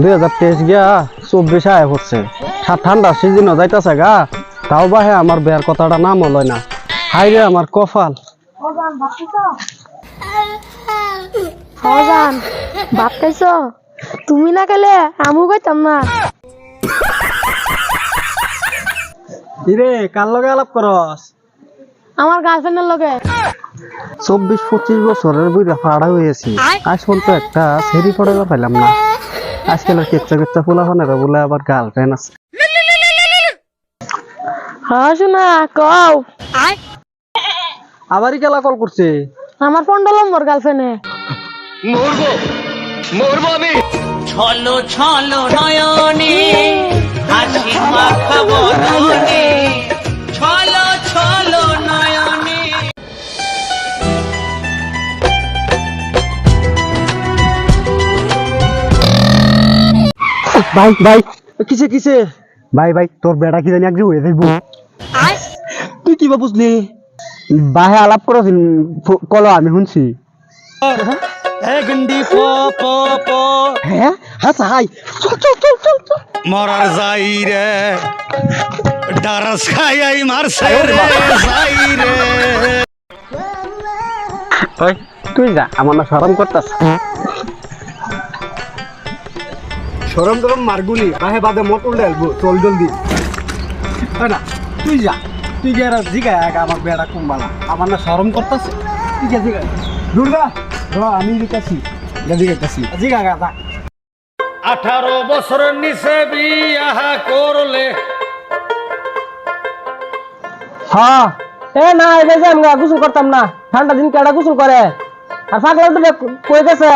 2023 গিয়া 24 আয় হচ্ছে ঠান্ডা সিজনও যাইতাছে গা তাও বাহে আমার বিয়ার কথাটা নাম হলো না। হাই রে আমার কপাল। হজান ভাত খাইছো? তুমি না খেলে আমু খাইতাম না। কিরে কার লগে আলাপ করস? আমার গার্লফ্রেন্ডের লগে। 24-25 বছরের বুইরা ফাড়া হয়েছি, আজ পর্যন্ত একটা সেরি পড়ে পাইলাম না। আজকাল কেচ্চা কেচ্চা ফুলাফানেরা বলে আবার গার্লফ্রেন্ড আছে। হ্যাঁ শোনা কও। আবারই কেলা কল করছে? আমার 15 নম্বর গার্লফ্রেন্ডে। মরবো মরবো আমি। ছলো ছলো নয়নে হাসি মাখা বদনে, ছলো ছলো নয়নে। ভাই ভাই কিসে কিসে? ভাই ভাই তোর বেড়া কি জানি একদিন হয়ে যাইব। তুই কি বা বুঝলি? বাহে আলাপ করছিস কলো আমি শুনছি। গন্ডি পো পো পো হ্যাঁ হাসা হাই চল চল চল চল চল। মরার যাই রে ডারাস খাই আই মারছে রে যাই রে। ওই তুই যা, আমার না শরম করতাস। শরম টরম মারগুলি বাহে বাদে মোটর ডালবো চল জলদি। না তুই যা, তুই গিয়ে জিগা আমার বেড়া কুম্বালা আমার না শরম করতেছে। তুই যা জিগা দুর্গা আমি লিখাছি জিগাইতাছি জিগা গা। 18 বছরের নিচে বিয়াহ করলে। হ্যাঁ এ না এবে যে আমি গোসল করতাম না, ঠান্ডা দিন কেডা গোসল করে? আর পাগলা তো কই গেছে,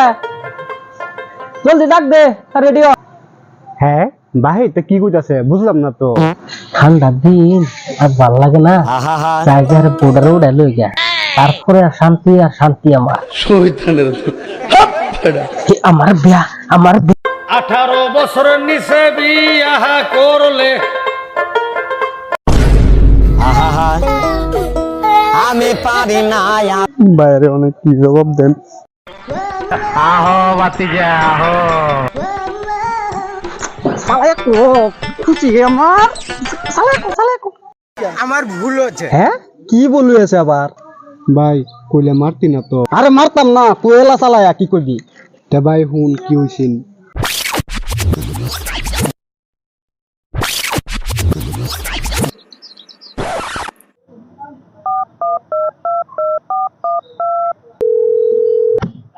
জলদি ডাক দে রেডিও। হ্যাঁ ভাই তো কি কইতাছে বুঝলাম না তো। ঠান্ডা দিন আর ভাল লাগে না, চার্জারে বর্ডারে উড়ে লই গা, তারপরে আর শান্তি আমার। শয়তানের আমার বিয়া 18 বছরের নিচে বিয়াহ করলে। আমি পারি না বাইরে অনেক কি জবাব দেন। আহো বাতিজা আহো। খুশি আমার আমার ভুল হচ্ছে। হ্যাঁ কি বলুয়েছে আবার? ভাই কইলে মারতি না তো? আরে মারতাম না, পুয়েলা চালায়া কি করবি? তে ভাই হুন কি হইছিন?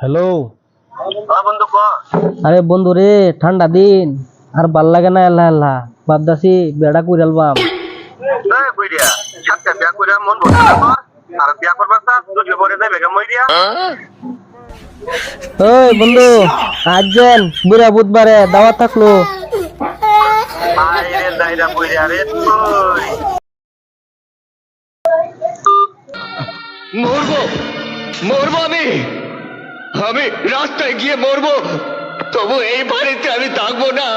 হ্যালো আরে বন্ধু রে, ঠান্ডা দিন আর ভাল লাগে না, এল্লা এল্লা ভাবদাসি বেড়া কইরালবাম। ওই বন্ধু আজ যেন বুড়া বুধবারে দাওয়াত থাকলো। মরবো মরবো আমি আমি রাস্তায় গিয়ে মরবো, তবু এই বাড়িতে আমি থাকবো না।